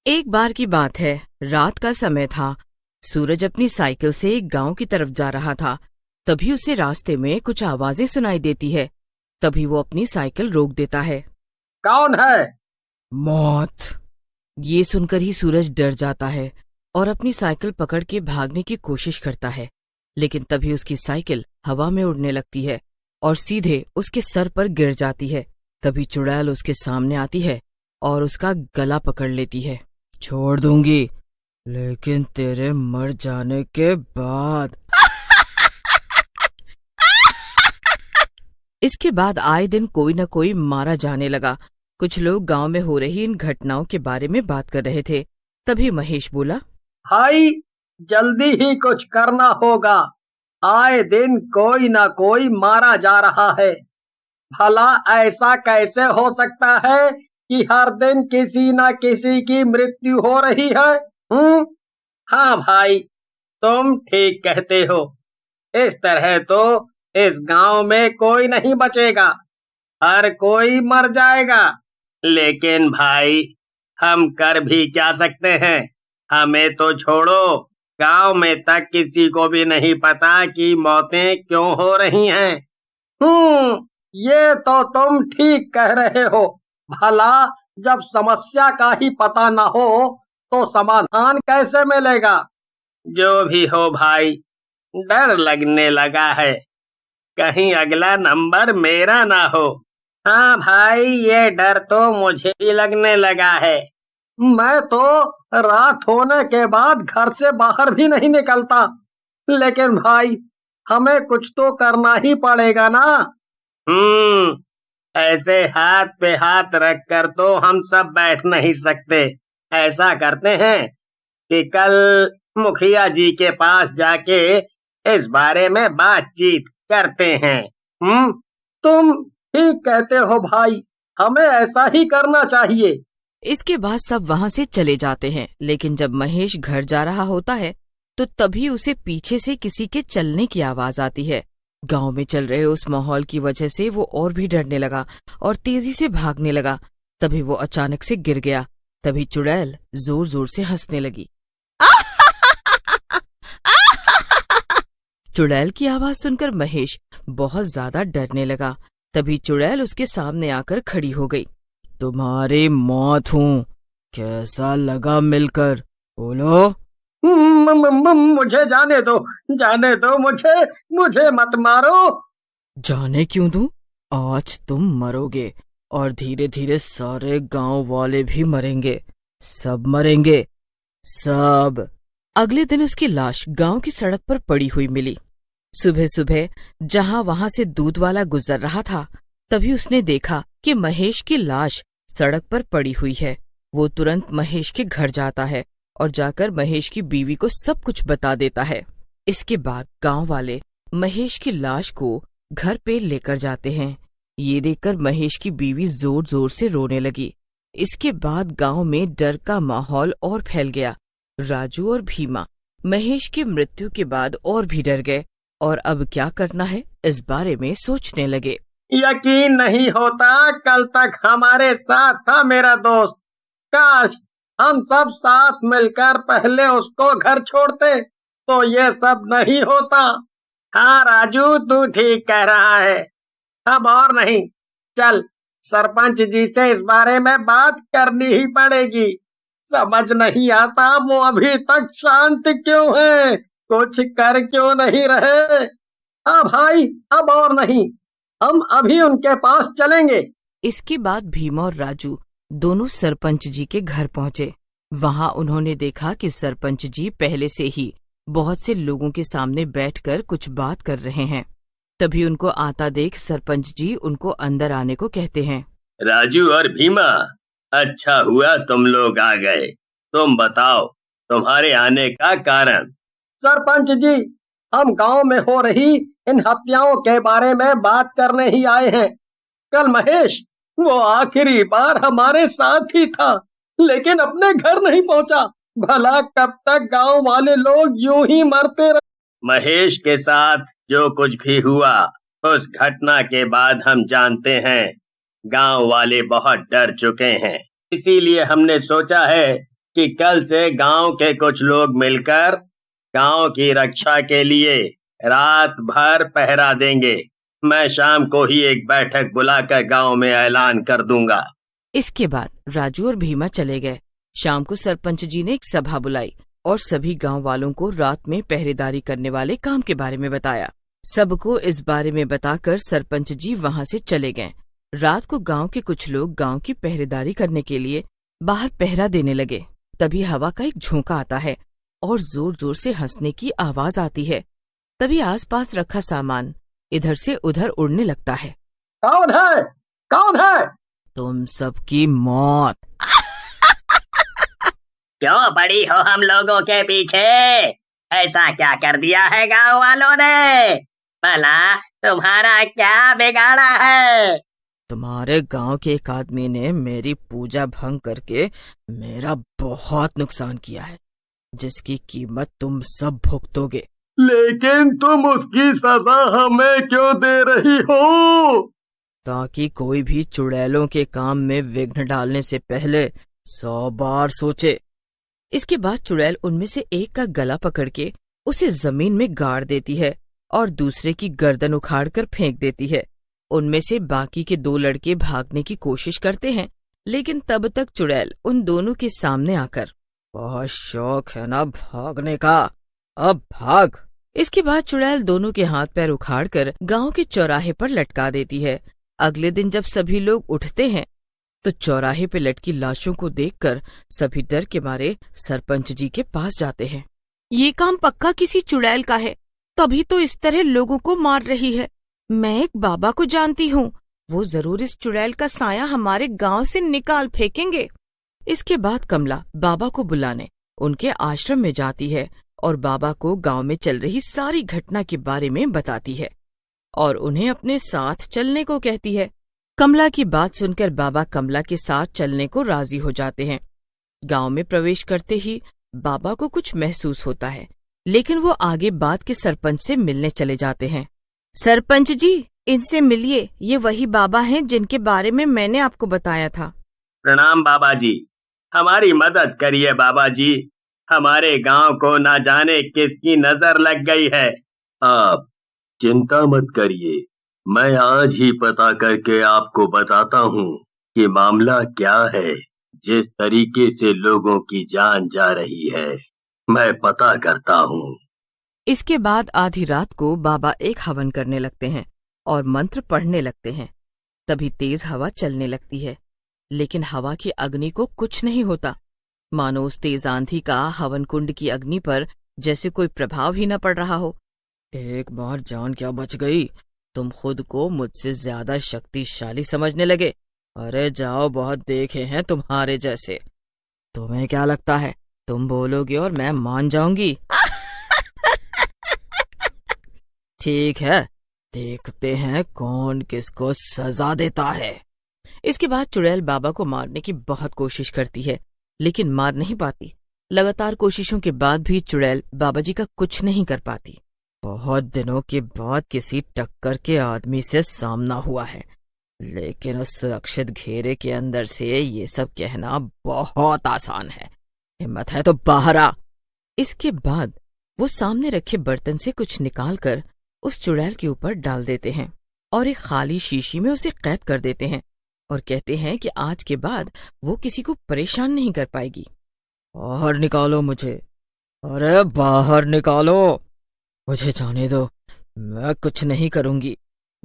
एक बार की बात है, रात का समय था। सूरज अपनी साइकिल से एक गांव की तरफ जा रहा था। तभी उसे रास्ते में कुछ आवाजें सुनाई देती है। तभी वो अपनी साइकिल रोक देता है। कौन है? मौत। ये सुनकर ही सूरज डर जाता है और अपनी साइकिल पकड़ के भागने की कोशिश करता है। लेकिन तभी उसकी साइकिल हवा में उड़ने लगती है और सीधे उसके सर पर गिर जाती है। तभी चुड़ैल उसके सामने आती है और उसका गला पकड़ लेती है। छोड़ दूंगी, लेकिन तेरे मर जाने के बाद। इसके बाद आए दिन कोई न कोई मारा जाने लगा। कुछ लोग गांव में हो रही इन घटनाओं के बारे में बात कर रहे थे। तभी महेश बोला, भाई, जल्दी ही कुछ करना होगा। आए दिन कोई ना कोई मारा जा रहा है। भला ऐसा कैसे हो सकता है कि हर दिन किसी न किसी की मृत्यु हो रही है? हम्म। हाँ भाई, तुम ठीक कहते हो। इस तरह तो इस गांव में कोई नहीं बचेगा, हर कोई मर जाएगा। लेकिन भाई, हम कर भी क्या सकते हैं? हमें तो छोड़ो, गांव में तक किसी को भी नहीं पता कि मौतें क्यों हो रही हैं। ये तो तुम ठीक कह रहे हो। भला जब समस्या का ही पता न हो तो समाधान कैसे मिलेगा? जो भी हो भाई, डर लगने लगा है, कहीं अगला नंबर मेरा ना हो। हाँ भाई, ये डर तो मुझे भी लगने लगा है। मैं तो रात होने के बाद घर से बाहर भी नहीं निकलता। लेकिन भाई, हमें कुछ तो करना ही पड़ेगा ना। ऐसे हाथ पे हाथ रख कर तो हम सब बैठ नहीं सकते। ऐसा करते हैं कि कल मुखिया जी के पास जाके इस बारे में बातचीत करते हैं। तुम ठीक कहते हो भाई, हमें ऐसा ही करना चाहिए। इसके बाद सब वहां से चले जाते हैं। लेकिन जब महेश घर जा रहा होता है तो तभी उसे पीछे से किसी के चलने की आवाज आती है। गांव में चल रहे उस माहौल की वजह से वो और भी डरने लगा और तेजी से भागने लगा। तभी वो अचानक से गिर गया। तभी चुड़ैल जोर जोर से हंसने लगी। चुड़ैल की आवाज सुनकर महेश बहुत ज्यादा डरने लगा। तभी चुड़ैल उसके सामने आकर खड़ी हो गई। तुम्हारी मौत हूँ, कैसा लगा मिलकर? बोलो। मुझे जाने दो, जाने दो, मुझे मत मारो। जाने क्यों दूं? आज तुम मरोगे और धीरे धीरे सारे गांव वाले भी मरेंगे। सब मरेंगे, सब। अगले दिन उसकी लाश गांव की सड़क पर पड़ी हुई मिली। सुबह सुबह जहां वहां से दूध वाला गुजर रहा था, तभी उसने देखा कि महेश की लाश सड़क पर पड़ी हुई है। वो तुरंत महेश के घर जाता है और जाकर महेश की बीवी को सब कुछ बता देता है। इसके बाद गांव वाले महेश की लाश को घर पे लेकर जाते हैं। ये देखकर महेश की बीवी जोर जोर से रोने लगी। इसके बाद गांव में डर का माहौल और फैल गया। राजू और भीमा महेश की मृत्यु के बाद और भी डर गए और अब क्या करना है इस बारे में सोचने लगे। यकीन नहीं होता, कल तक हमारे साथ था मेरा दोस्त। काश हम सब साथ मिलकर पहले उसको घर छोड़ते तो ये सब नहीं होता। हाँ राजू, तू ठीक कह रहा है। अब और नहीं, चल सरपंच जी से इस बारे में बात करनी ही पड़ेगी। समझ नहीं आता वो अभी तक शांत क्यों है, कुछ कर क्यों नहीं रहे। हाँ भाई, अब और नहीं, हम अभी उनके पास चलेंगे। इसके बाद भीमा और राजू दोनों सरपंच जी के घर पहुंचे। वहां उन्होंने देखा कि सरपंच जी पहले से ही बहुत से लोगों के सामने बैठकर कुछ बात कर रहे हैं। तभी उनको आता देख सरपंच जी उनको अंदर आने को कहते हैं। राजू और भीमा, अच्छा हुआ तुम लोग आ गए। तुम बताओ, तुम्हारे आने का कारण? सरपंच जी, हम गांव में हो रही इन हत्याओं के बारे में बात करने ही आए हैं। कल महेश वो आखिरी बार हमारे साथ ही था, लेकिन अपने घर नहीं पहुंचा। भला कब तक गांव वाले लोग यूं ही मरते रहे? महेश के साथ जो कुछ भी हुआ, उस घटना के बाद हम जानते हैं गांव वाले बहुत डर चुके हैं। इसीलिए हमने सोचा है कि कल से गांव के कुछ लोग मिलकर गांव की रक्षा के लिए रात भर पहरा देंगे। मैं शाम को ही एक बैठक बुलाकर गांव में ऐलान कर दूंगा। इसके बाद राजू और भीमा चले गए। शाम को सरपंच जी ने एक सभा बुलाई और सभी गांव वालों को रात में पहरेदारी करने वाले काम के बारे में बताया। सबको इस बारे में बताकर सरपंच जी वहां से चले गए। रात को गांव के कुछ लोग गांव की पहरेदारी करने के लिए बाहर पहरा देने लगे। तभी हवा का एक झोंका आता है और जोर जोर से हंसने की आवाज आती है। तभी आसपास रखा सामान इधर से उधर उड़ने लगता है। कौन है? कौन है? तुम सबकी मौत। क्यों पड़ी हो हम लोगों के पीछे? ऐसा क्या कर दिया है गांव वालों ने? भला तुम्हारा क्या बिगाड़ा है? तुम्हारे गांव के एक आदमी ने मेरी पूजा भंग करके मेरा बहुत नुकसान किया है, जिसकी कीमत तुम सब भुगतोगे। लेकिन तुम उसकी सजा हमें क्यों दे रही हो? ताकि कोई भी चुड़ैलों के काम में विघ्न डालने से पहले 100 बार सोचे। इसके बाद चुड़ैल उनमें से एक का गला पकड़ के उसे जमीन में गाड़ देती है और दूसरे की गर्दन उखाड़कर फेंक देती है। उनमें से बाकी के 2 लड़के भागने की कोशिश करते हैं, लेकिन तब तक चुड़ैल उन दोनों के सामने आकर, बहुत शौक है ना भागने का, अब भाग। इसके बाद चुड़ैल दोनों के हाथ पैर उखाड़कर गांव के चौराहे पर लटका देती है। अगले दिन जब सभी लोग उठते हैं तो चौराहे पे लटकी लाशों को देखकर सभी डर के मारे सरपंच जी के पास जाते हैं। ये काम पक्का किसी चुड़ैल का है, तभी तो इस तरह लोगों को मार रही है। मैं एक बाबा को जानती हूँ, वो जरूर इस चुड़ैल का साया हमारे गांव से निकाल फेंकेंगे। इसके बाद कमला बाबा को बुलाने उनके आश्रम में जाती है और बाबा को गांव में चल रही सारी घटना के बारे में बताती है और उन्हें अपने साथ चलने को कहती है। कमला की बात सुनकर बाबा कमला के साथ चलने को राजी हो जाते हैं। गांव में प्रवेश करते ही बाबा को कुछ महसूस होता है, लेकिन वो आगे बात के सरपंच से मिलने चले जाते हैं। सरपंच जी, इनसे मिलिए, ये वही बाबा हैं जिनके बारे में मैंने आपको बताया था। प्रणाम बाबा जी, हमारी मदद करिए बाबा जी। हमारे गांव को ना जाने किसकी नजर लग गई है। आप चिंता मत करिए, मैं आज ही पता करके आपको बताता हूँ कि मामला क्या है। जिस तरीके से लोगों की जान जा रही है, मैं पता करता हूँ। इसके बाद आधी रात को बाबा एक हवन करने लगते हैं और मंत्र पढ़ने लगते हैं। तभी तेज हवा चलने लगती है, लेकिन हवा की अग्नि को कुछ नहीं होता। मानो उस तेज आंधी का हवन कुंड की अग्नि पर जैसे कोई प्रभाव ही न पड़ रहा हो। एक बार जान क्या बच गई, तुम खुद को मुझसे ज्यादा शक्तिशाली समझने लगे। अरे जाओ, बहुत देखे हैं तुम्हारे जैसे। तुम्हें क्या लगता है तुम बोलोगे और मैं मान जाऊंगी? ठीक है, देखते हैं कौन किसको सजा देता है। इसके बाद चुड़ैल बाबा को मारने की बहुत कोशिश करती है, लेकिन मार नहीं पाती। लगातार कोशिशों के बाद भी चुड़ैल बाबा जी का कुछ नहीं कर पाती। बहुत दिनों के बाद किसी टक्कर के आदमी से सामना हुआ है, लेकिन उस सुरक्षित घेरे के अंदर से ये सब कहना बहुत आसान है। हिम्मत है तो बाहर आ। इसके बाद वो सामने रखे बर्तन से कुछ निकालकर उस चुड़ैल के ऊपर डाल देते हैं और एक खाली शीशी में उसे कैद कर देते हैं और कहते हैं कि आज के बाद वो किसी को परेशान नहीं कर पाएगी। बाहर निकालो मुझे, अरे बाहर निकालो, मुझे जाने दो, मैं कुछ नहीं करूंगी,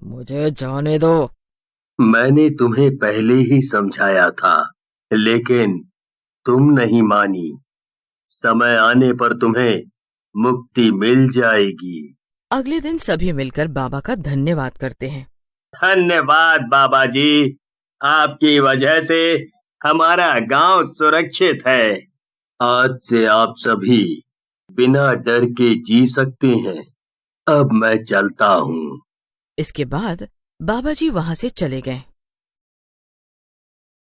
मुझे जाने दो। मैंने तुम्हें पहले ही समझाया था, लेकिन तुम नहीं मानी। समय आने पर तुम्हें मुक्ति मिल जाएगी। अगले दिन सभी मिलकर बाबा का धन्यवाद करते हैं। धन्यवाद बाबा जी, आपकी वजह से हमारा गांव सुरक्षित है। आज से आप सभी बिना डर के जी सकते हैं। अब मैं चलता हूँ। इसके बाद बाबा जी वहां से चले गए।